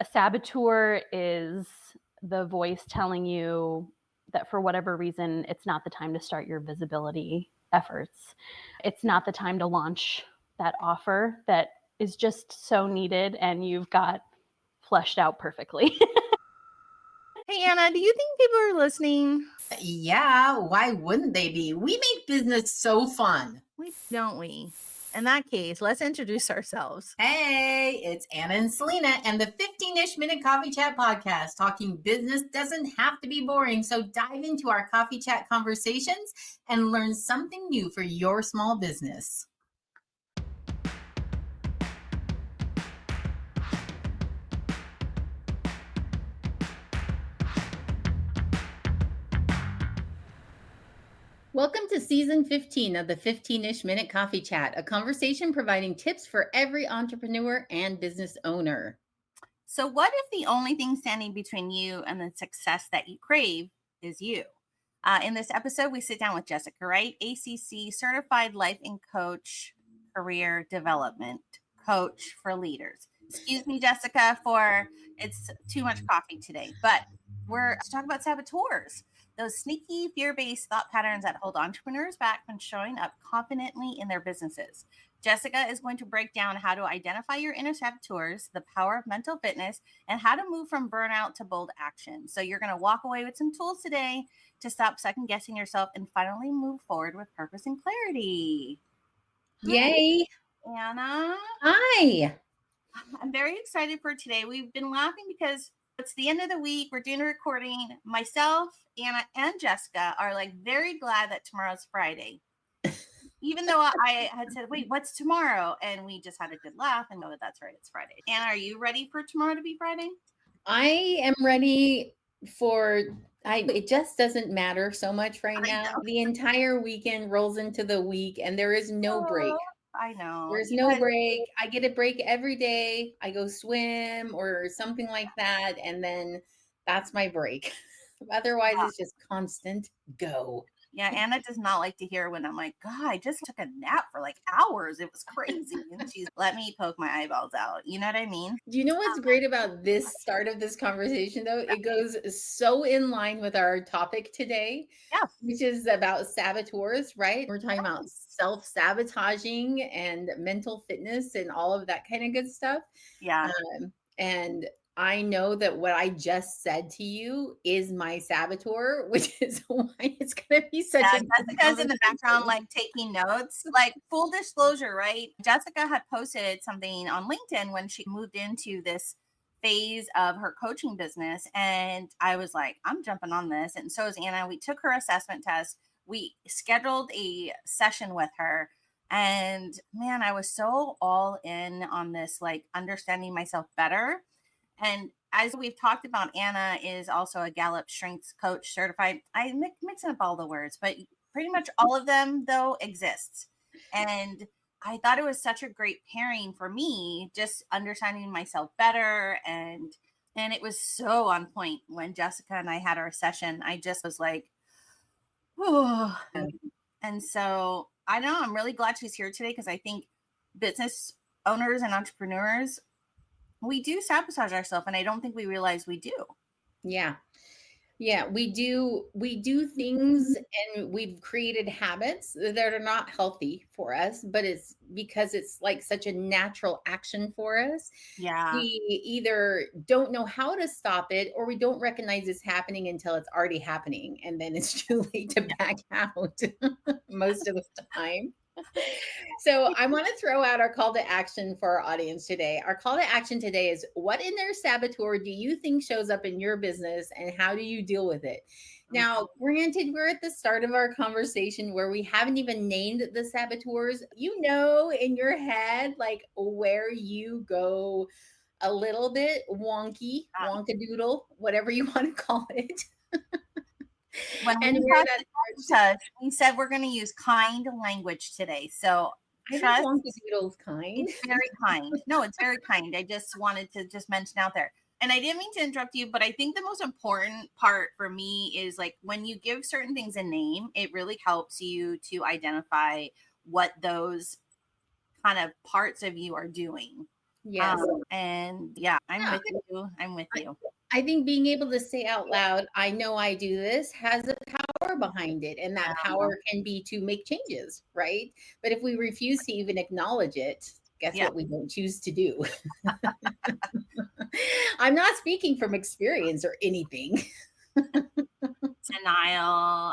A saboteur is the voice telling you that for whatever reason, it's not the time to start your visibility efforts. It's not the time to launch that offer that is just so needed and you've got fleshed out perfectly. Hey, Anna, do you think people are listening? Yeah, why wouldn't they be? We make business so fun. Don't we? In that case, let's introduce ourselves. Hey, it's Anna and Selena and the 15-ish minute coffee chat podcast. Talking business doesn't have to be boring, so dive into our coffee chat conversations and learn something new for your small business. Welcome to season 15 of the 15-ish minute coffee chat, a conversation providing tips for every entrepreneur and business owner. So, what if the only thing standing between you and the success that you crave is you? In this episode, we sit down with Jessica Wright, ACC-certified life and coach, career development coach for leaders. Excuse me, Jessica, for it's too much coffee today, but we're to talk about saboteurs, those sneaky, fear-based thought patterns that hold entrepreneurs back from showing up confidently in their businesses. Jessica is going to break down how to identify your inner saboteurs, the power of mental fitness, and how to move from burnout to bold action. So you're going to walk away with some tools today to stop second guessing yourself and finally move forward with purpose and clarity. Yay! Hi, Anna. Hi! I'm very excited for today. We've been laughing because it's the end of the week. We're doing a recording. Myself, Anna, and Jessica are like very glad that tomorrow's Friday. Even though I had said, wait, what's tomorrow? And we just had a good laugh and know that that's right. It's Friday. Anna, are you ready for tomorrow to be Friday? I am ready for it just doesn't matter so much right now. The entire weekend rolls into the week and there is no break. I know. There's no break. I get a break every day. I go swim or something like that. And then that's my break. Otherwise, it's just constant go. Yeah, Anna does not like to hear when I'm like, God, I just took a nap for like hours. It was crazy. And she's let me poke my eyeballs out. You know what I mean? Do you know what's great about this start of this conversation, though? It goes so in line with our topic today, which is about saboteurs, right? We're talking about self-sabotaging and mental fitness and all of that kind of good stuff. Yeah. And I know that what I just said to you is my saboteur, which is why it's going to be such a Jessica's in the background, like taking notes. Like full disclosure, right? Jessica had posted something on LinkedIn when she moved into this phase of her coaching business. And I was like, I'm jumping on this. And so is Anna. We took her assessment test. We scheduled a session with her. And man, I was so all in on this, like understanding myself better. And as we've talked about, Anna is also a Gallup Strengths Coach certified. I mixing up all the words, but pretty much all of them, though, exists. And I thought it was such a great pairing for me, just understanding myself better. And it was so on point when Jessica and I had our session. I just was like, oh. And so I know I'm really glad she's here today because I think business owners and entrepreneurs, we do sabotage ourselves, and I don't think we realize we do. Yeah, we do things, and we've created habits that are not healthy for us, but it's because it's like such a natural action for us. Yeah. We either don't know how to stop it, or we don't recognize it's happening until it's already happening, and then it's too late to back out most of the time. So I want to throw out our call to action for our audience today. Our call to action today is, what inner saboteur do you think shows up in your business and how do you deal with it? Now, granted, we're at the start of our conversation where we haven't even named the saboteurs. You know, in your head, like where you go a little bit wonky, wonkadoodle, whatever you want to call it. When we said we're going to use kind language today. So I think wonkadoodle's kind. It's very kind. No, it's very kind. I just wanted to just mention out there. And I didn't mean to interrupt you, but I think the most important part for me is like when you give certain things a name, it really helps you to identify what those kind of parts of you are doing. Yes. And yeah, I'm Yeah, with you. I'm with you. I think being able to say out loud, I know I do this, has a power behind it. And that Yeah. power can be to make changes, right? But if we refuse to even acknowledge it, guess Yeah. what we don't choose to do? I'm not speaking from experience or anything. Denial.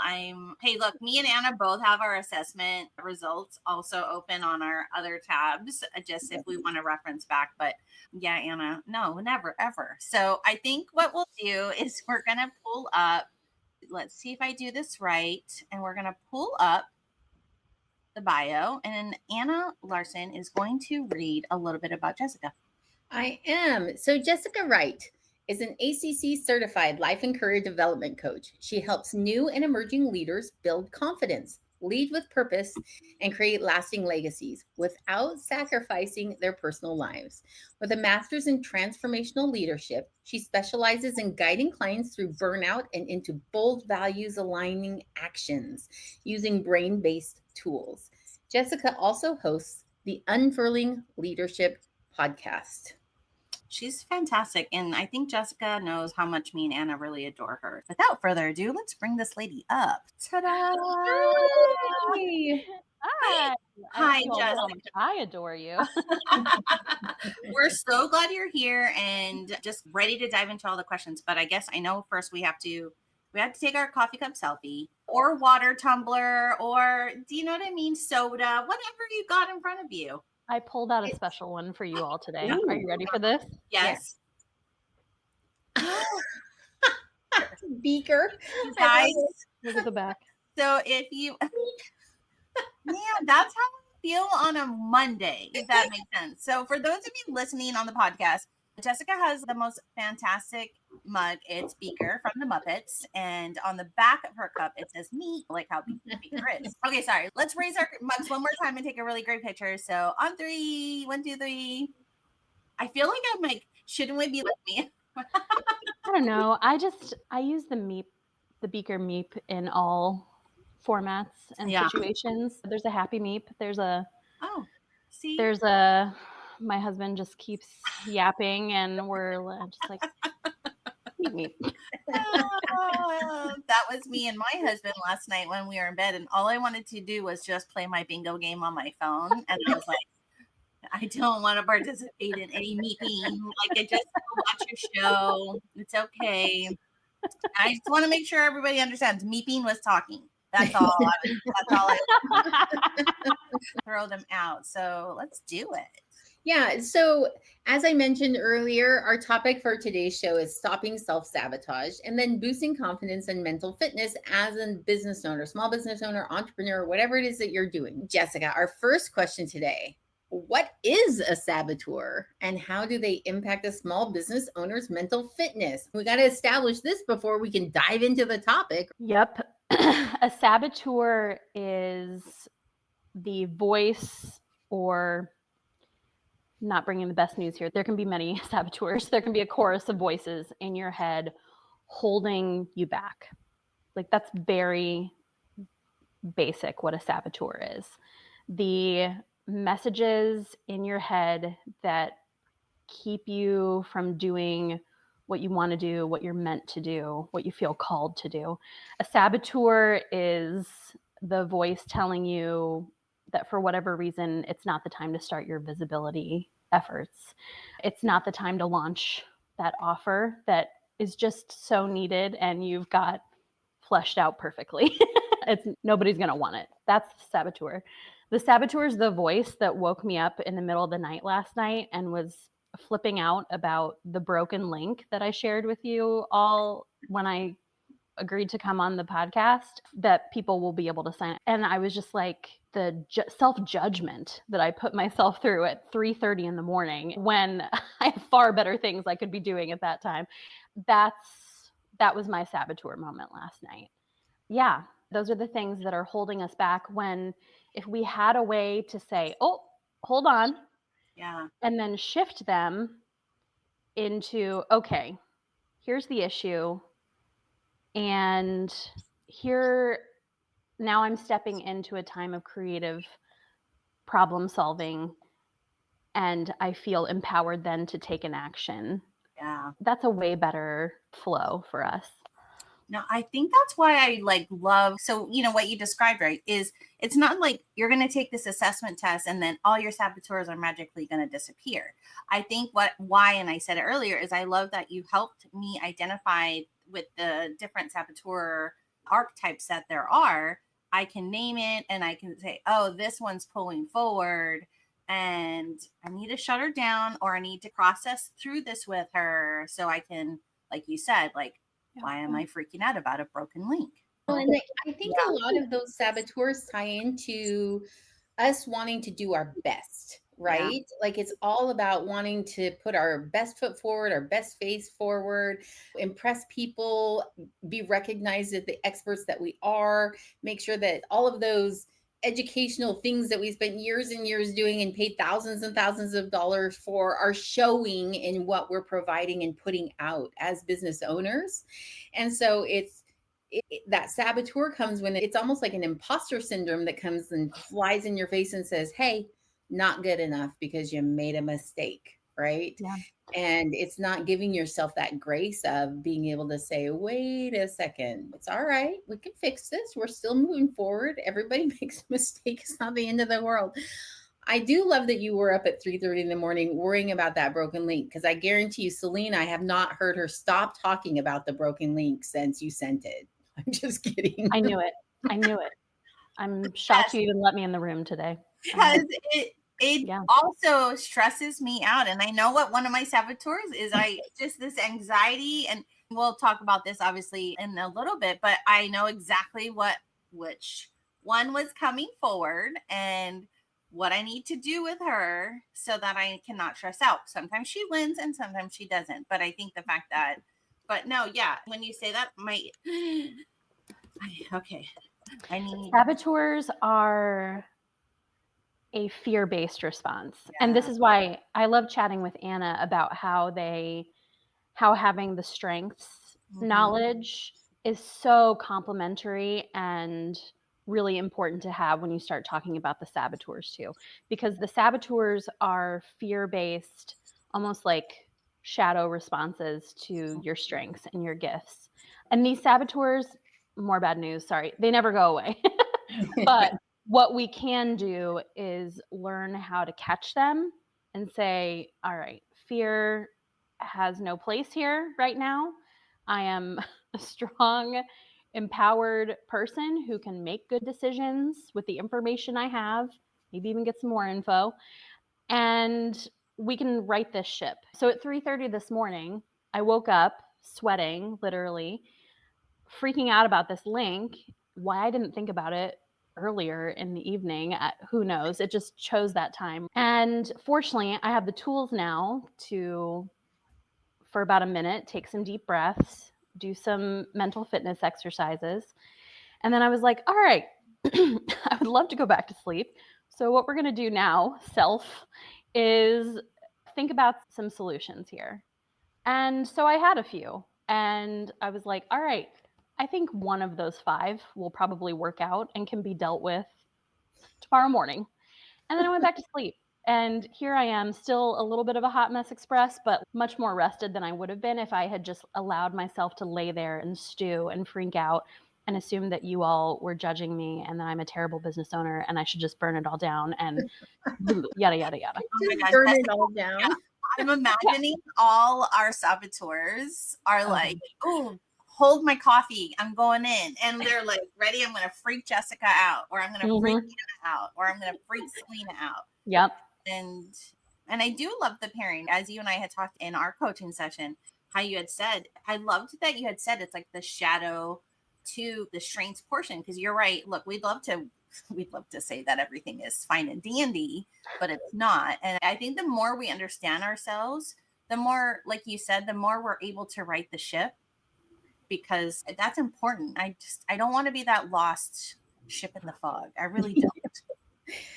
Hey, look, me and Anna both have our assessment results also open on our other tabs, just if we want to reference back. But yeah, Anna, no, never, ever. So I think what we'll do is we're going to pull up, let's see if I do this right. And we're going to pull up the bio, and Anna Larson is going to read a little bit about Jessica. I am. So, Jessica Wright is an ACC-certified life and career development coach. She helps new and emerging leaders build confidence, lead with purpose, and create lasting legacies without sacrificing their personal lives. With a master's in transformational leadership, she specializes in guiding clients through burnout and into bold values aligning actions using brain-based tools. Jessica also hosts the Unfurling Leadership podcast. She's fantastic. And I think Jessica knows how much me and Anna really adore her. Without further ado, let's bring this lady up. Ta-da! Hi. Hi. Hi, I don't know how Jessica. much I adore you. We're so glad you're here and just ready to dive into all the questions. But I guess I know first we have to take our coffee cup selfie or water tumbler or, do you know what I mean? Soda, whatever you got in front of you. I pulled out a special one for you all today. Ooh. Are you ready for this? Yes. Beaker. You I love guys. it. Look at the back. So if you, man, that's how I feel on a Monday, if that makes sense. So for those of you listening on the podcast, Jessica has the most fantastic mug. It's Beaker from the Muppets. And on the back of her cup, it says me, like how Beaker is. Okay, sorry. Let's raise our mugs one more time and take a really great picture. So on 3, 1, 2, 3. I feel like I'm like, shouldn't we be with me? I don't know. I use the Beaker Meep in all formats and Yeah. situations. There's a happy Meep. Oh, see? My husband just keeps yapping and we're just like, Meep Meep. That was me and my husband last night when we were in bed, and all I wanted to do was just play my bingo game on my phone. And I was like, I don't want to participate in any meeting. Like, I just watch your show. It's okay. I just want to make sure everybody understands. Meeping was talking. That's all. I throw them out. So let's do it. Yeah. So, as I mentioned earlier, our topic for today's show is stopping self sabotage and then boosting confidence and mental fitness as a business owner, small business owner, entrepreneur, whatever it is that you're doing. Jessica, our first question today: what is a saboteur and how do they impact a small business owner's mental fitness? We got to establish this before we can dive into the topic. Yep. A saboteur is the voice, or not bringing the best news here. There can be many saboteurs. There can be a chorus of voices in your head holding you back. Like, that's very basic what a saboteur is. The messages in your head that keep you from doing what you want to do, what you're meant to do, what you feel called to do. A saboteur is the voice telling you that for whatever reason, it's not the time to start your visibility efforts. It's not the time to launch that offer that is just so needed and you've got fleshed out perfectly. Nobody's going to want it. That's the saboteur. The saboteur is the voice that woke me up in the middle of the night last night and was flipping out about the broken link that I shared with you all when I agreed to come on the podcast, that people will be able to sign. And I was just like, the self-judgment that I put myself through at 3:30 in the morning when I have far better things I could be doing at that time. That was my saboteur moment last night. Yeah, those are the things that are holding us back, when if we had a way to say, oh, hold on, Yeah. and then shift them into, okay, here's the issue. And now I'm stepping into a time of creative problem solving. and I feel empowered then to take an action. Yeah. That's a way better flow for us. No, I think that's why I like love. So, what you described, right, is it's not like you're going to take this assessment test and then all your saboteurs are magically going to disappear. I think why, and I said it earlier, is I love that you helped me identify with the different saboteur archetypes that there are. I can name it and I can say, oh, this one's pulling forward and I need to shut her down, or I need to process through this with her so I can, like you said, like, why am I freaking out about a broken link? Well, and I think a lot of those saboteurs tie into us wanting to do our best, right? Like it's all about wanting to put our best foot forward, our best face forward, impress people, be recognized as the experts that we are, make sure that all of those educational things that we spent years and years doing and paid thousands and thousands of dollars for are showing in what we're providing and putting out as business owners. And so that saboteur comes when it's almost like an imposter syndrome that comes and flies in your face and says, hey, not good enough because you made a mistake, right? Yeah. And it's not giving yourself that grace of being able to say, wait a second, it's all right. We can fix this. We're still moving forward. Everybody makes a mistake. It's not the end of the world. I do love that you were up at 3:30 in the morning worrying about that broken link, because I guarantee you, Celine, I have not heard her stop talking about the broken link since you sent it. I'm just kidding. I knew it. I knew it. I'm shocked you even let me in the room today. Because it also stresses me out. And I know what one of my saboteurs is. Just this anxiety, and we'll talk about this obviously in a little bit, but I know exactly which one was coming forward and what I need to do with her so that I cannot stress out. Sometimes she wins and sometimes she doesn't. But I think the fact that, but no, yeah, when you say that, okay. Saboteurs are a fear-based response. And this is why I love chatting with Anna about how having the strengths knowledge is so complementary and really important to have when you start talking about the saboteurs too, because the saboteurs are fear-based, almost like shadow responses to your strengths and your gifts. And these saboteurs, more bad news, sorry, they never go away. But what we can do is learn how to catch them and say, all right, fear has no place here right now. I am a strong, empowered person who can make good decisions with the information I have, maybe even get some more info, and we can right this ship. So at 3:30 this morning, I woke up sweating, literally, freaking out about this link. Why I didn't think about it earlier in the evening, who knows? It just chose that time. And fortunately, I have the tools now to, for about a minute, take some deep breaths, do some mental fitness exercises. And then I was like, all right, I would love to go back to sleep. So what we're going to do now, is think about some solutions here. And so I had a few. And I was like, all right, I think one of those 5 will probably work out and can be dealt with tomorrow morning. And then I went back to sleep. And here I am, still a little bit of a hot mess express, but much more rested than I would have been if I had just allowed myself to lay there and stew and freak out and assume that you all were judging me and that I'm a terrible business owner and I should just burn it all down and yada, yada, yada. Oh my God, Burn it all down. Yeah. I'm imagining all our saboteurs are like, oh, hold my coffee, I'm going in. And they're like, ready, I'm going to freak Jessica out, or I'm going to freak Anna out, or I'm going to freak Selena out. Yep. And I do love the pairing, as you and I had talked in our coaching session, how you had said, I loved that you had said it's like the shadow to the strengths portion, because you're right. Look, we'd love to say that everything is fine and dandy, but it's not. And I think the more we understand ourselves, the more, like you said, the more we're able to right the ship, because that's important. I don't want to be that lost ship in the fog. I really don't.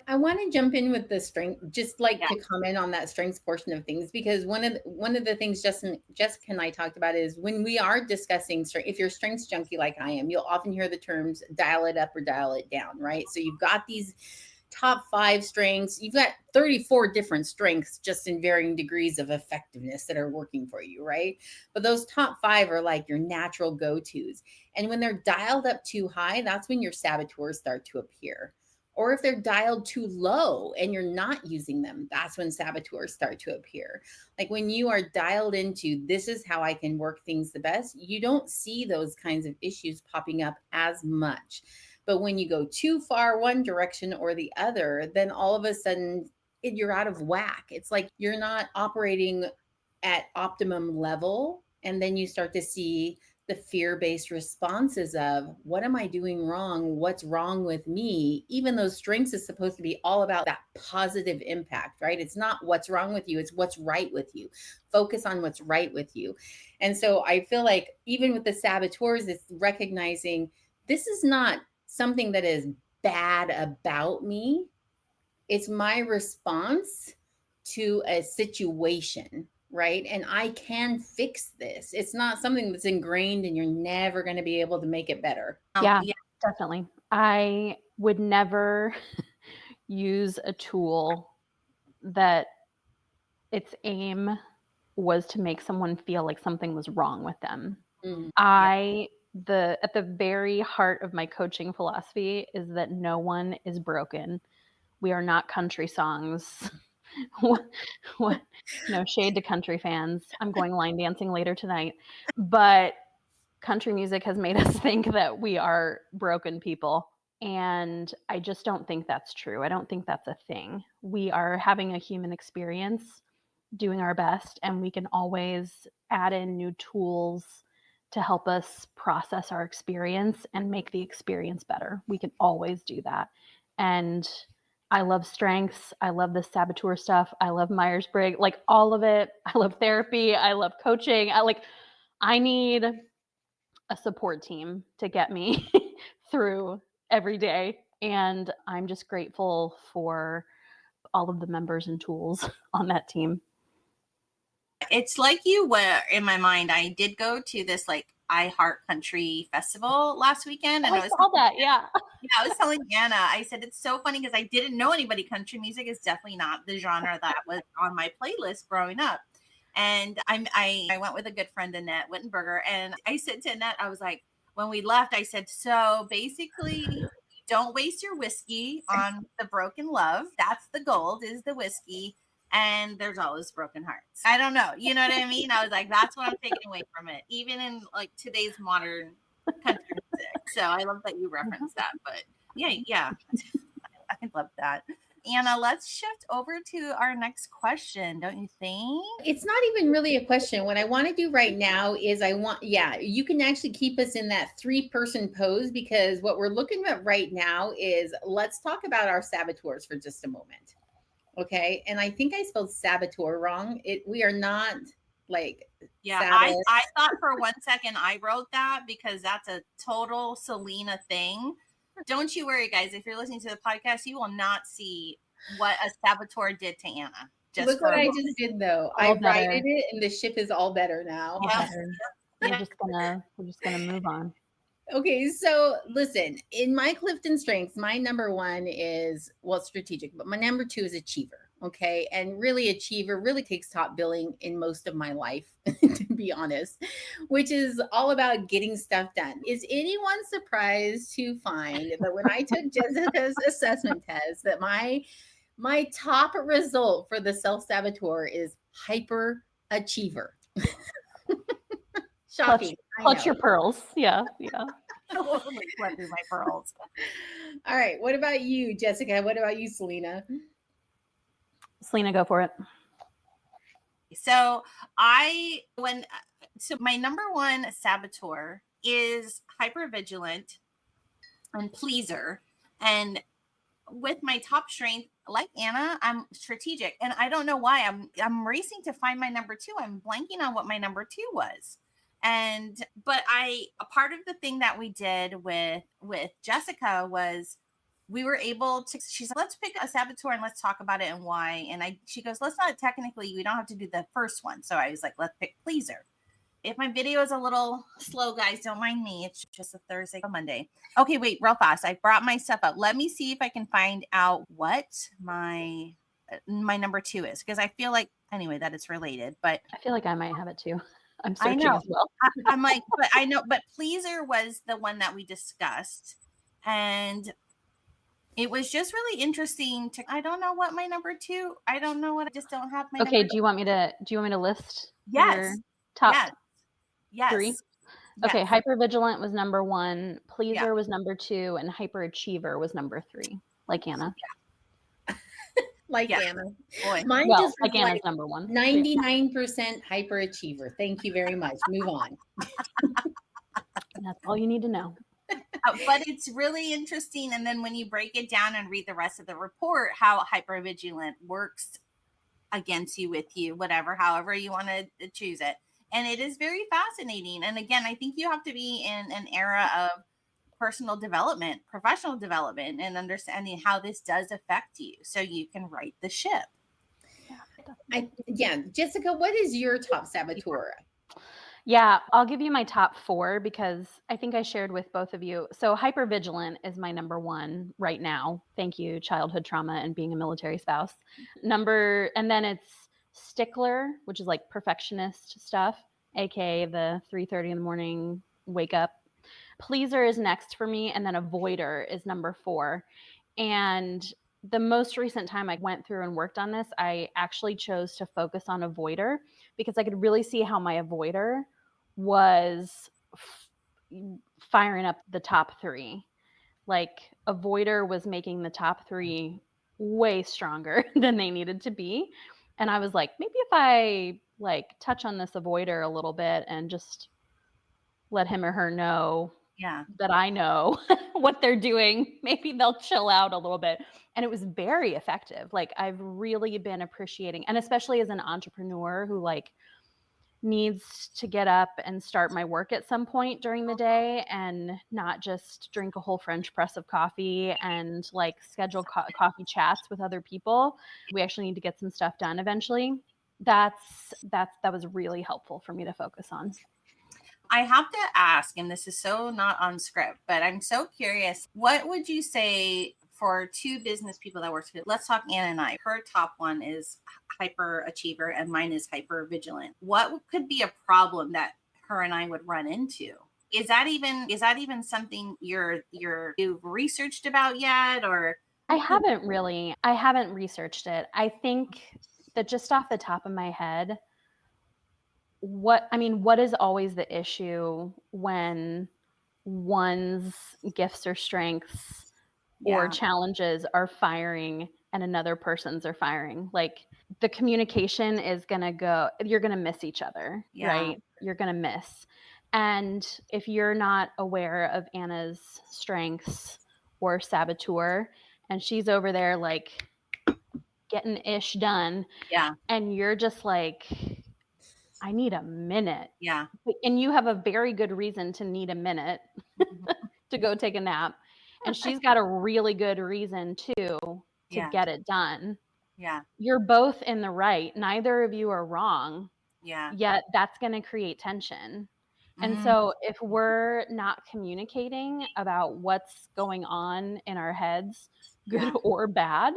I want to jump in with the strength, just like to comment on that strengths portion of things, because one of the things Jessica and I talked about is when we are discussing strength, if you're a strengths junkie like I am, you'll often hear the terms dial it up or dial it down, right? So you've got these top 5 strengths. You've got 34 different strengths just in varying degrees of effectiveness that are working for you, right? But those top 5 are like your natural go-tos. And when they're dialed up too high, that's when your saboteurs start to appear. Or if they're dialed too low and you're not using them, that's when saboteurs start to appear. Like when you are dialed into, this is how I can work things the best, you don't see those kinds of issues popping up as much. But when you go too far one direction or the other, then all of a sudden you're out of whack. It's like you're not operating at optimum level. And then you start to see the fear-based responses of, what am I doing wrong? What's wrong with me? Even though strengths is supposed to be all about that positive impact, right? It's not what's wrong with you, it's what's right with you. Focus on what's right with you. And so I feel like even with the saboteurs, it's recognizing this is not something that is bad about me. It's my response to a situation, right? And I can fix this. It's not something that's ingrained and you're never going to be able to make it better. Yeah, Yeah. definitely. I would never use a tool that its aim was to make someone feel like something was wrong with them. Mm, At the very heart of my coaching philosophy is that no one is broken. We are not country songs. what, no shade to country fans. I'm going line dancing later tonight. But country music has made us think that we are broken people. And I just don't think that's true. I don't think that's a thing. We are having a human experience, doing our best, and we can always add in new tools to help us process our experience and make the experience better. We can always do that. And I love strengths. I love the saboteur stuff. I love Myers-Briggs, like all of it. I love therapy. I love coaching. I need a support team to get me through every day. And I'm just grateful for all of the members and tools on that team. It's like you were in my mind. I did go to this like I Heart Country festival last weekend, and I saw that. Yeah. yeah, I was telling Anna, I said it's so funny because I didn't know anybody. Country music is definitely not the genre that was on my playlist growing up. And I went with a good friend, Annette Wittenberger, and I said to Annette, I was like, when we left, I said, so basically, don't waste your whiskey on the broken love. That's the gold, is the whiskey. And there's always broken hearts. I don't know. You know what I mean? I was like, that's what I'm taking away from it, even in like today's modern country music. So I love that you referenced that. But yeah, I love that. Anna, let's shift over to our next question, don't you think? It's not even really a question. What I want to do right now is you can actually keep us in that 3-person pose, because what we're looking at right now is, let's talk about our saboteurs for just a moment. Okay. And I think I spelled saboteur wrong. We are not like, yeah, I thought for 1 second I wrote that because that's a total Selena thing. Don't you worry, guys. If you're listening to the podcast, you will not see what a saboteur did to Anna. Look what I just did though. I righted it and the ship is all better now. All better. We're just gonna move on. Okay, so listen, in my Clifton strengths, my number 1 is, well, strategic, but my number 2 is achiever. Okay. And really, achiever really takes top billing in most of my life, to be honest, which is all about getting stuff done. Is anyone surprised to find that when I took Jessica's assessment test, that my top result for the self-saboteur is hyper achiever? Shocking. Clutch your pearls. Yeah. Went through my pearls. All right. What about you, Jessica? What about you, Selena? Selena, go for it. So my number 1 saboteur is hypervigilant and pleaser. And with my top strength, like Anna, I'm strategic. And I don't know why I'm racing to find my number 2. I'm blanking on what my number 2 was. But a part of the thing that we did with Jessica was we were able to, she's like, let's pick a saboteur and let's talk about it and why. And she goes, let's not technically, we don't have to do the first one. So I was like, let's pick pleaser. If my video is a little slow, guys, don't mind me. It's just a Thursday or Monday. Okay, wait, real fast. I brought my stuff up. Let me see if I can find out what my number 2 is, because I feel like, anyway, that it's related. But I feel like I might have it too. I'm I searching know. as well. I'm like, but I know, but pleaser was the one that we discussed. And it was just really interesting to, I don't know what my number 2, I don't know what, I just don't have my Okay, number. do you want me to list your Yes. top Yes. three? Yes. Okay, Yes. hypervigilant was number 1, Yeah. pleaser was number 2, and hyperachiever was number 3, like Anna. Like Yeah. Anna. Boy. Mine Well, just like Anna's reflects number 1. 99% hyperachiever. Thank you very much. Move on. That's all you need to know. But it's really interesting. And then when you break it down and read the rest of the report, how hypervigilant works against you, with you, whatever, however you want to choose it. And it is very fascinating. And again, I think you have to be in an era of personal development, professional development, and understanding how this does affect you so you can right the ship. Yeah, Jessica, what is your top saboteur? Yeah, I'll give you my top 4 because I think I shared with both of you. So hypervigilant is my number 1 right now. Thank you, childhood trauma and being a military spouse. And then it's stickler, which is like perfectionist stuff, aka the 3:30 in the morning wake up. Pleaser is next for me, and then avoider is number 4. And the most recent time I went through and worked on this, I actually chose to focus on avoider because I could really see how my avoider was firing up the top 3. Like avoider was making the top 3 way stronger than they needed to be. And I was like, maybe if I like touch on this avoider a little bit and just let him or her know Yeah. that I know what they're doing, maybe they'll chill out a little bit. And it was very effective. Like I've really been appreciating, and especially as an entrepreneur who like needs to get up and start my work at some point during the day and not just drink a whole French press of coffee and like schedule coffee chats with other people. We actually need to get some stuff done eventually. That was really helpful for me to focus on. I have to ask, and this is so not on script, but I'm so curious. What would you say for 2 business people that work together? Let's talk Anna and I. Her top one is hyperachiever and mine is hypervigilant. What could be a problem that her and I would run into? Is that even something you've researched about yet? Or I haven't researched it. I think that just off the top of my head, what is always the issue when one's gifts or strengths or challenges are firing and another person's are firing? Like the communication is you're going to miss each other, right? You're going to miss. And if you're not aware of Anna's strengths or saboteur, and she's over there like getting ish done, and you're just like, I need a minute. Yeah. And you have a very good reason to need a minute to go take a nap. And she's got a really good reason too to get it done. Yeah. You're both in the right. Neither of you are wrong. Yeah. Yet that's going to create tension. And so if we're not communicating about what's going on in our heads, good or bad,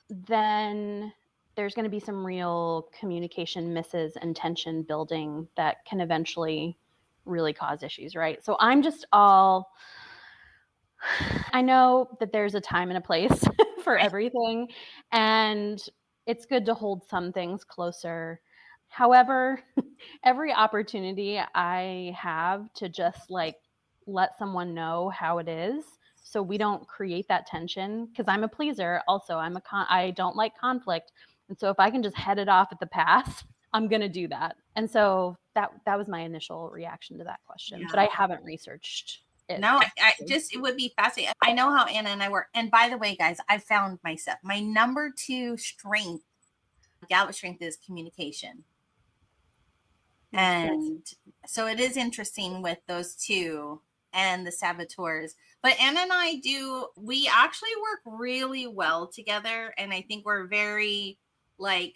then there's going to be some real communication misses and tension building that can eventually really cause issues, right? So I know that there's a time and a place for everything, and it's good to hold some things closer. However, every opportunity I have to just like let someone know how it is so we don't create that tension, because I'm a pleaser also. I don't like conflict. And so if I can just head it off at the pass, I'm going to do that. And so that was my initial reaction to that question, but I haven't researched it. No, it would be fascinating. I know how Anna and I work. And by the way, guys, I found myself. My number 2 strength, Gallup strength, is communication. And so it is interesting with those 2 and the saboteurs. But Anna and I we actually work really well together. And I think we're very like,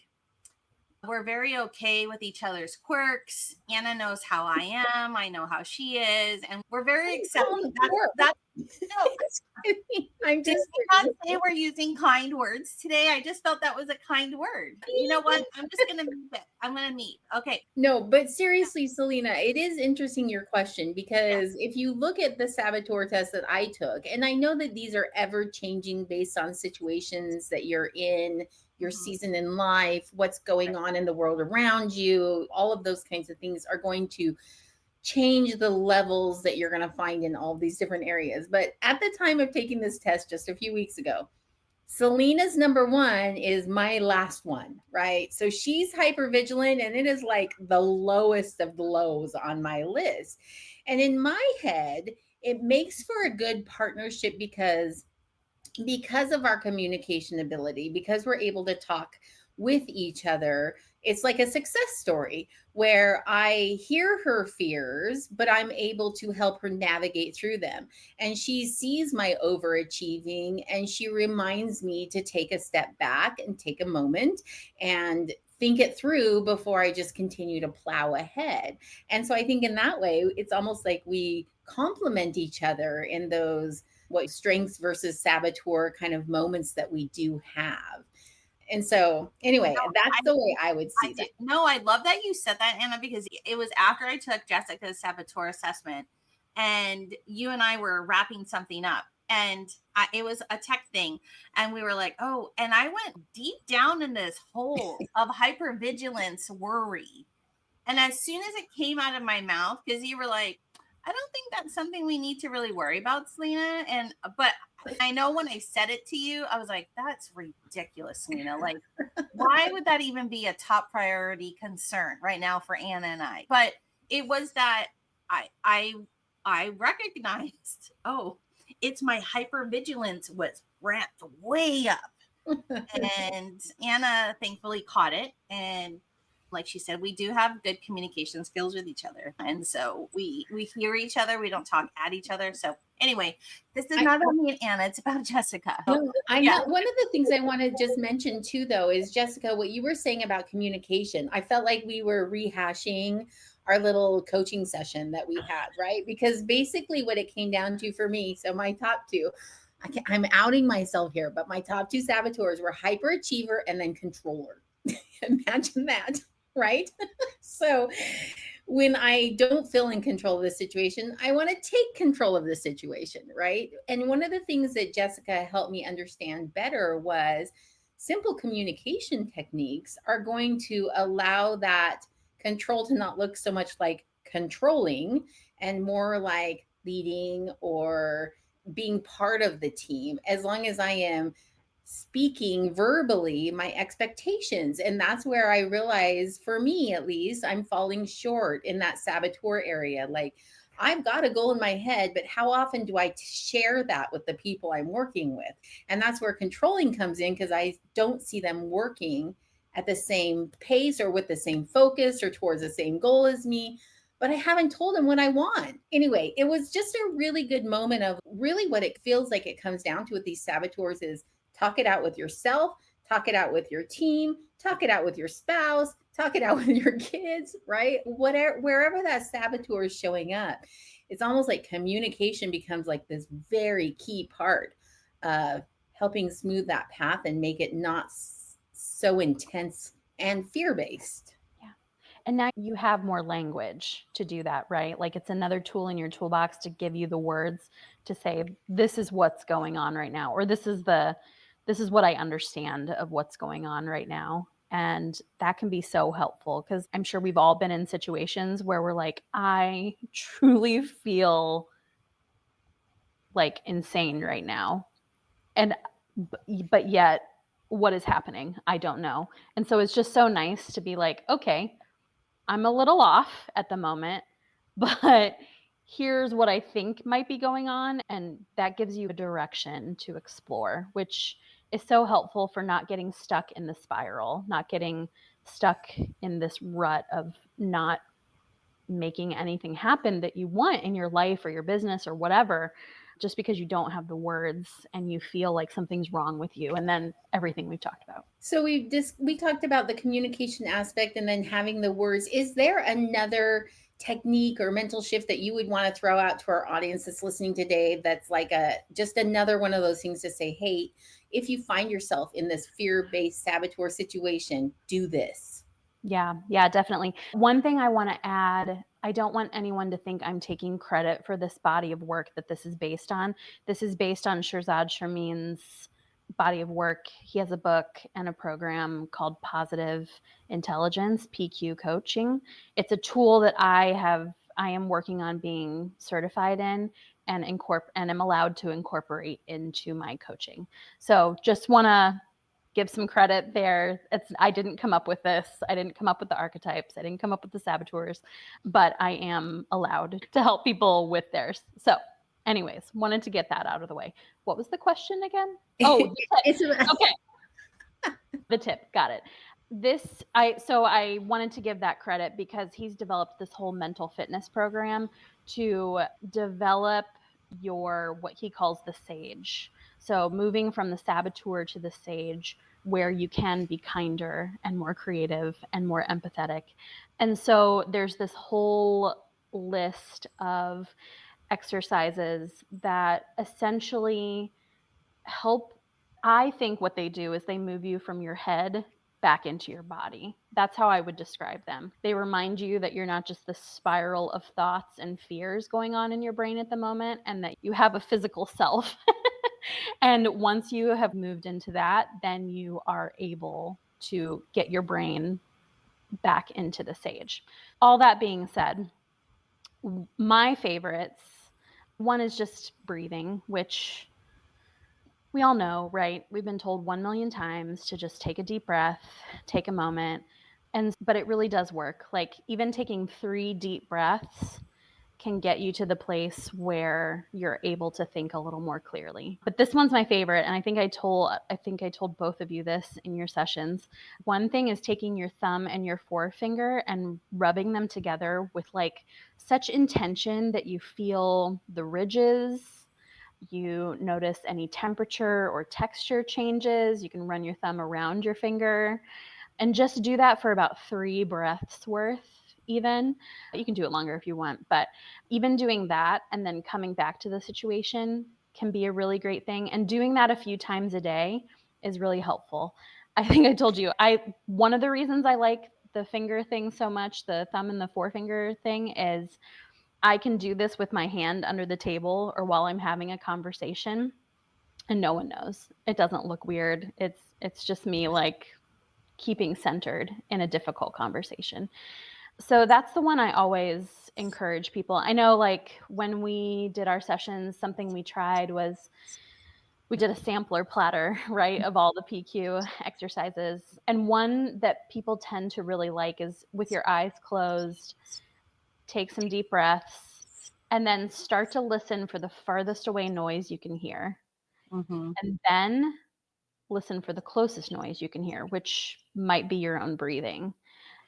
We're very okay with each other's quirks. Anna knows how I am. I know how she is, and we're very Call accepting. them quirks. That's no. Just kidding. I'm Did just we not say we're using kind words today? I just felt that was a kind word. You know what? I'm just gonna meet it. I'm gonna meet. Okay. No, but seriously, Selena, it is interesting your question Yeah. because if you look at the saboteur test that I took, and I know that these are ever changing based on situations that you're in, your Mhm. season in life, what's going on in the world around you, all of those kinds of things are going to change the levels that you're going to find in all these different areas. But at the time of taking this test just a few weeks ago, Selena's number one is my last one, right? So she's hyper vigilant and it is like the lowest of the lows on my list. And in my head, it makes for a good partnership because of our communication ability, because we're able to talk with each other. It's like a success story where I hear her fears, but I'm able to help her navigate through them. And she sees my overachieving and she reminds me to take a step back and take a moment and think it through before I just continue to plow ahead. And so I think in that way, it's almost like we complement each other in those what strengths versus saboteur kind of moments that we do have. And so, anyway, No, that's the way I would I see that. did. No, I love that you said that, Anna, because it was after I took Jessica's saboteur assessment, and you and I were wrapping something up, and it was a tech thing, and we were like, oh, and I went deep down in this hole of hypervigilance worry, and as soon as it came out of my mouth, because you were like, I don't think that's something we need to really worry about, Selena. And but I know when I said it to you, I was like, that's ridiculous, Selena. Like, why would that even be a top priority concern right now for Anna and I? But it was that I I I recognized, oh, it's my hypervigilance was ramped way up. And Anna thankfully caught it. And like she said, we do have good communication skills with each other. And so we hear each other, we don't talk at each other. So anyway, this is I, not about me and Anna, it's about Jessica. no, I Yeah. know. One of the things I want to just mention too, though, is Jessica, what you were saying about communication. I felt like we were rehashing our little coaching session that we had, right? Because basically, what it came down to for me, so my top two, I'm outing myself here, but my top two saboteurs were hyperachiever and then controller. Imagine that, right? So when I don't feel in control of the situation, I want to take control of the situation, right? And one of the things that Jessica helped me understand better was simple communication techniques are going to allow that control to not look so much like controlling and more like leading or being part of the team, as long as I am speaking verbally my expectations. And that's where I realize, for me at least, I'm falling short in that saboteur area. Like, I've got a goal in my head, but how often do I share that with the people I'm working with? And that's where controlling comes in, because I don't see them working at the same pace or with the same focus or towards the same goal as me, but I haven't told them what I want. Anyway, it was just a really good moment of really what it feels like it comes down to with these saboteurs is talk it out with yourself, talk it out with your team, talk it out with your spouse, talk it out with your kids, right? Whatever, wherever that saboteur is showing up, it's almost like communication becomes like this very key part of helping smooth that path and make it not so intense and fear based. Yeah. And now you have more language to do that, right? Like it's another tool in your toolbox to give you the words to say, this is what's going on right now, or this is what I understand of what's going on right now. And that can be so helpful because I'm sure we've all been in situations where we're like, I truly feel like insane right now. And but yet what is happening? I don't know. And so it's just so nice to be like, okay, I'm a little off at the moment, but here's what I think might be going on. And that gives you a direction to explore, which is so helpful for not getting stuck in the spiral, not getting stuck in this rut of not making anything happen that you want in your life or your business or whatever. just because you don't have the words and you feel like something's wrong with you. And then everything we've talked about. So we talked about the communication aspect and then having the words. Is there another technique or mental shift that you would want to throw out to our audience that's listening today that's like just another one of those things to say, hey, if you find yourself in this fear-based saboteur situation, do this? Yeah, definitely. One thing I want to add, I don't want anyone to think I'm taking credit for this body of work that this is based on. This is based on Shirzad Shameen's body of work. He has a book and a program called Positive Intelligence, PQ Coaching. It's a tool that I am working on being certified in and am allowed to incorporate into my coaching. So just want to give some credit there. I didn't come up with this. I didn't come up with the archetypes. I didn't come up with the saboteurs, but I am allowed to help people with theirs. So anyways, wanted to get that out of the way. What was the question again? Oh, the tip. Okay. The tip. Got it. I wanted to give that credit because he's developed this whole mental fitness program to develop what he calls the sage. So moving from the saboteur to the sage, where you can be kinder and more creative and more empathetic. And so there's this whole list of exercises that essentially help. I think what they do is they move you from your head back into your body. That's how I would describe them. They remind you that you're not just this spiral of thoughts and fears going on in your brain at the moment, and that you have a physical self. And once you have moved into that, then you are able to get your brain back into the sage. All that being said, my favorites, one is just breathing, which we all know, right? We've been told 1 million times to just take a deep breath, take a moment. But it really does work. Like even taking 3 deep breaths can get you to the place where you're able to think a little more clearly. But this one's my favorite, and I think I told both of you this in your sessions. One thing is taking your thumb and your forefinger and rubbing them together with like such intention that you feel the ridges. You notice any temperature or texture changes. You can run your thumb around your finger and just do that for about 3 breaths worth. Even you can do it longer if you want, but even doing that and then coming back to the situation can be a really great thing. And doing that a few times a day is really helpful. I think I told you, one of the reasons I like the finger thing so much, the thumb and the forefinger thing, is I can do this with my hand under the table or while I'm having a conversation and no one knows. It doesn't look weird. It's just me like keeping centered in a difficult conversation. So that's the one I always encourage people. I know like when we did our sessions, something we tried was we did a sampler platter, right, of all the PQ exercises. And one that people tend to really like is with your eyes closed, take some deep breaths, and then start to listen for the farthest away noise you can hear. Mm-hmm. And then listen for the closest noise you can hear, which might be your own breathing.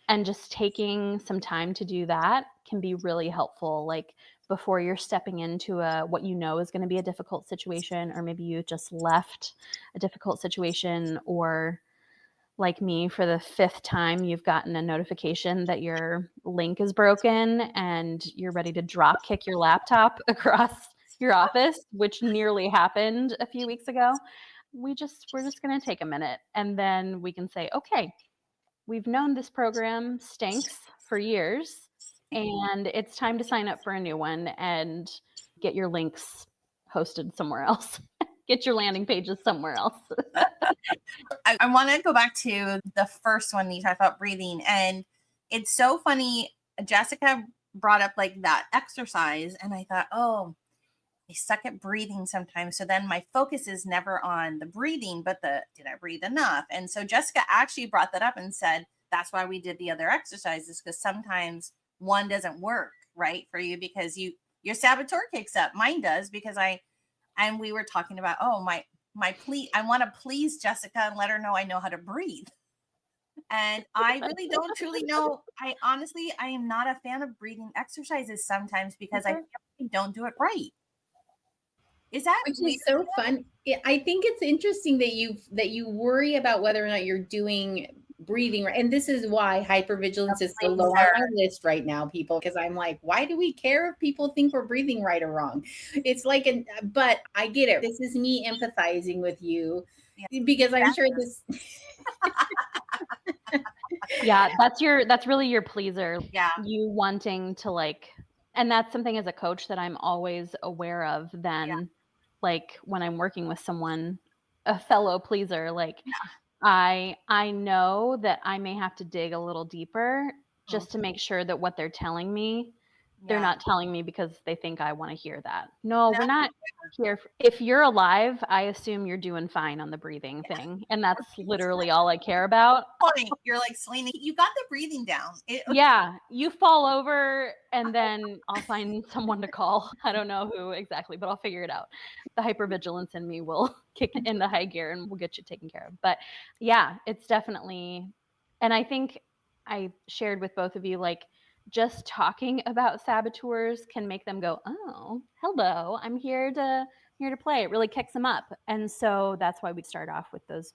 And just taking some time to do that can be really helpful. Like before you're stepping into what you know is going to be a difficult situation, or maybe you just left a difficult situation, or like me, for the 5th time, you've gotten a notification that your link is broken and you're ready to drop kick your laptop across your office, which nearly happened a few weeks ago. We're just going to take a minute and then we can say, okay, we've known this program stinks for years, and it's time to sign up for a new one and get your links hosted somewhere else. Get your landing pages somewhere else. I want to go back to the first one you talked about, breathing. And it's so funny. Jessica brought up like that exercise, and I thought, oh, I suck at breathing sometimes. So then my focus is never on the breathing, but did I breathe enough? And so Jessica actually brought that up and said, that's why we did the other exercises, because sometimes one doesn't work right for you because your saboteur kicks up. Mine does because and we were talking about, oh, my plea, I want to please Jessica and let her know I know how to breathe. And I really don't truly know. I am not a fan of breathing exercises sometimes because I feel like I don't do it right. Is that Which weird? is so fun. I think it's interesting that you worry about whether or not you're doing breathing right. And this is why hypervigilance is so low on my list right now, people, because I'm like, why do we care if people think we're breathing right or wrong? It's like but I get it. This is me empathizing with you Yeah. because I'm sure this Yeah, that's really your pleaser. Yeah. You wanting to like, and that's something as a coach that I'm always aware of then, like when I'm working with someone, a fellow pleaser, like I know that I may have to dig a little deeper just to make sure that what they're telling me, they're Yeah. not telling me because they think I want to hear that. No, No, we're not here. If you're alive, I assume you're doing fine on the breathing thing. And that's literally all I care about. point. You're like, Selena, you got the breathing down. Yeah, you fall over and then I'll find someone to call. I don't know who exactly, but I'll figure it out. The hypervigilance in me will kick into high gear and we'll get you taken care of. But yeah, it's definitely, and I think I shared with both of you, like just talking about saboteurs can make them go, oh, hello, I'm here to play. It really kicks them up. And so that's why we start off with those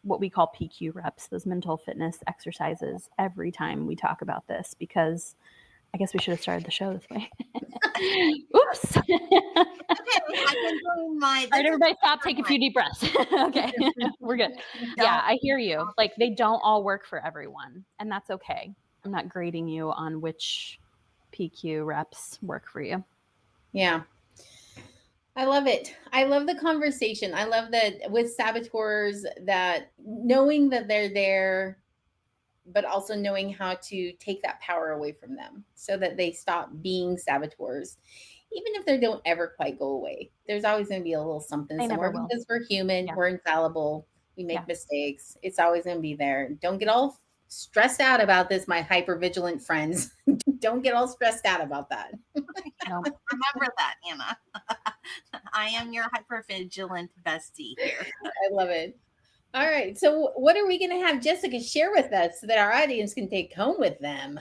what we call PQ reps, those mental fitness exercises every time we talk about this, because I guess we should have started the show this way. Oops. I can do my. All right, everybody stop, take a few deep breaths. Okay, we're good. Yeah, I hear you. Like they don't all work for everyone, and that's okay. I'm not grading you on which PQ reps work for you. Yeah. I love it. I love the conversation. I love that with saboteurs, that knowing that they're there, but also knowing how to take that power away from them so that they stop being saboteurs. Even if they don't ever quite go away, there's always going to be a little something They somewhere never will. because we're human, Yeah. we're infallible, we make Yeah. mistakes. It's always going to be there. Don't get all stressed out about this, my hypervigilant friends. Don't get all stressed out about that. No. Remember that, Anna. I am your hypervigilant bestie here. I love it. All right. So, what are we going to have Jessica share with us so that our audience can take home with them?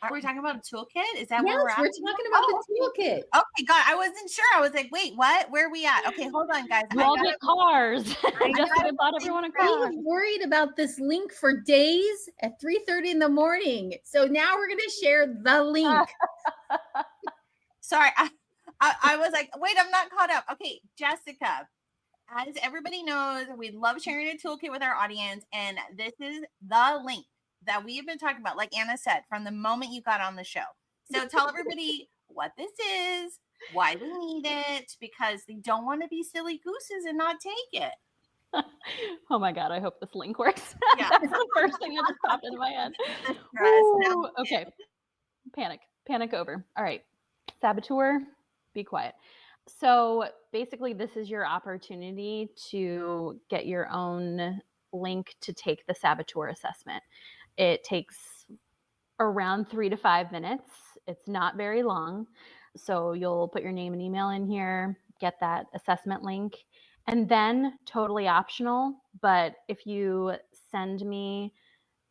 Are we talking about a toolkit? Is that Yes, where we're at? we're talking about the toolkit. Okay, God, I wasn't sure. I was like, wait, what? Where are we at? Okay, hold on, guys. We all get cars. Jessica bought everyone a car. We've worried about this link for days at 3:30 in the morning. So now we're going to share the link. Sorry, I was like, wait, I'm not caught up. Okay, Jessica, as everybody knows, we love sharing a toolkit with our audience, and this is the link that we have been talking about, like Anna said, from the moment you got on the show. So tell everybody what this is, why they need it, because they don't want to be silly gooses and not take it. Oh my God, I hope this link works. Yeah. That's the first thing that just popped into my head. Ooh, okay. Panic over. All right. Saboteur, be quiet. So basically, this is your opportunity to get your own link to take the saboteur assessment. It takes around 3 to 5 minutes. It's not very long. So you'll put your name and email in here, get that assessment link, and then totally optional. But if you send me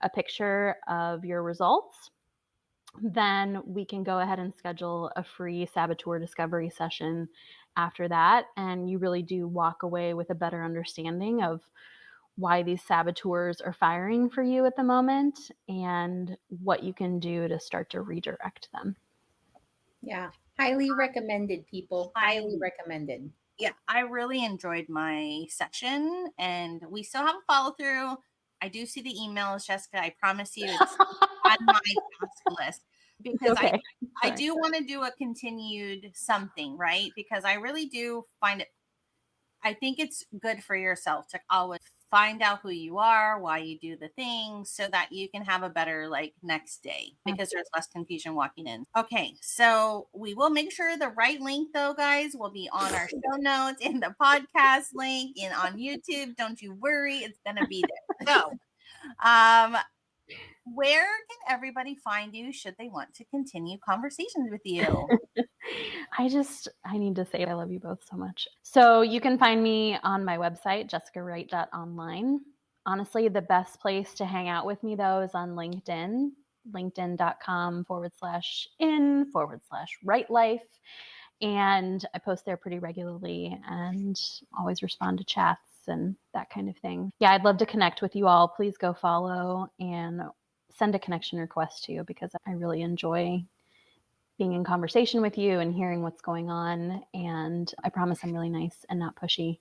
a picture of your results, then we can go ahead and schedule a free saboteur discovery session after that. And you really do walk away with a better understanding of why these saboteurs are firing for you at the moment and what you can do to start to redirect them. Yeah. Highly recommended, people. Highly recommended. Yeah, I really enjoyed my session, and we still have a follow through. I do see the emails, Jessica. I promise you, it's on my task list because Okay. I do want to do a continued something, right? Because I really do find it. I think it's good for yourself to always find out who you are, why you do the things, so that you can have a better like next day because there's less confusion walking in. Okay, so we will make sure the right link though, guys, will be on our show notes in the podcast link and on YouTube. Don't you worry, it's gonna be there. So where can everybody find you should they want to continue conversations with you? I need to say I love you both so much. So you can find me on my website, jessicawright.online. Honestly, the best place to hang out with me though is on LinkedIn, linkedin.com/in/right life. And I post there pretty regularly and always respond to chats and that kind of thing. Yeah, I'd love to connect with you all. Please go follow and send a connection request too, because I really enjoy being in conversation with you and hearing what's going on. And I promise I'm really nice and not pushy.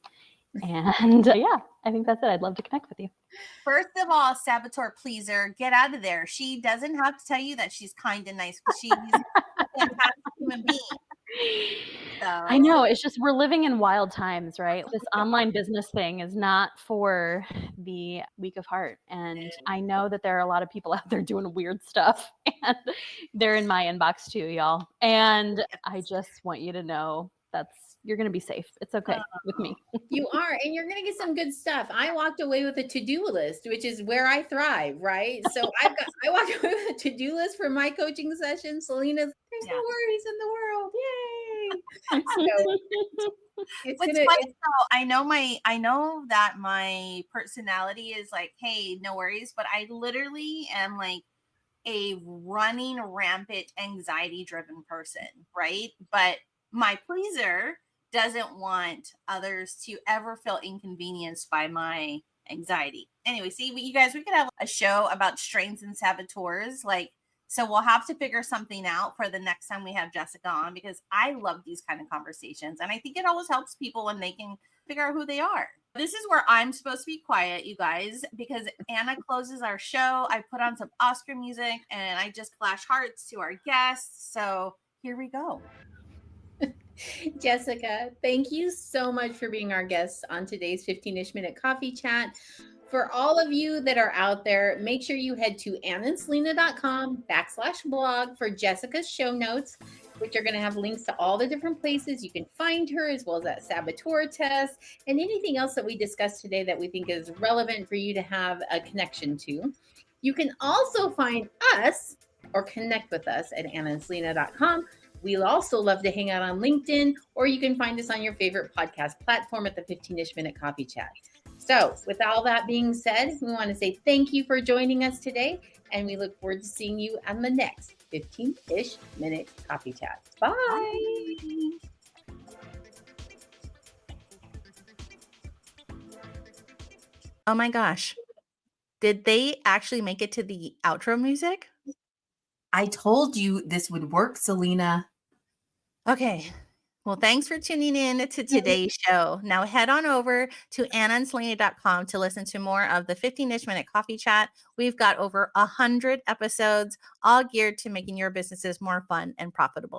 And yeah, I think that's it. I'd love to connect with you. First of all, saboteur pleaser, get out of there. She doesn't have to tell you that she's kind and nice because she's a fantastic human being. I know. It's just we're living in wild times, right? This online business thing is not for the weak of heart. And I know that there are a lot of people out there doing weird stuff, and they're in my inbox too, y'all. And I just want you to know you're going to be safe. It's okay with me. You are, and you're going to get some good stuff. I walked away with a to-do list, which is where I thrive, right? So I walked away with a to-do list for my coaching session. Selena's, there's no worries in the world. Yay. So it's funny though. I know that my personality is like, hey, no worries, but I literally am like a running rampant anxiety driven person, right? But my pleaser doesn't want others to ever feel inconvenienced by my anxiety. Anyway, see, you guys, we could have a show about strengths and saboteurs. So we'll have to figure something out for the next time we have Jessica on, because I love these kind of conversations. And I think it always helps people when they can figure out who they are. This is where I'm supposed to be quiet, you guys, because Anna closes our show. I put on some Oscar music and I just flash hearts to our guests. So here we go. Jessica, thank you so much for being our guest on today's 15-ish minute coffee chat. For all of you that are out there, make sure you head to annandselena.com/blog for Jessica's show notes, which are going to have links to all the different places you can find her, as well as that saboteur test and anything else that we discussed today that we think is relevant for you to have a connection to. You can also find us or connect with us at annandselena.com. We'll also love to hang out on LinkedIn, or you can find us on your favorite podcast platform at the 15-ish minute coffee chat. So with all that being said, we want to say thank you for joining us today, and we look forward to seeing you on the next 15-ish minute coffee chat. Bye. Oh my gosh. Did they actually make it to the outro music? I told you this would work, Selena. Okay. Well, thanks for tuning in to today's show. Now head on over to annandselena.com to listen to more of the 15-ish minute coffee chat. We've got over 100 episodes, all geared to making your businesses more fun and profitable.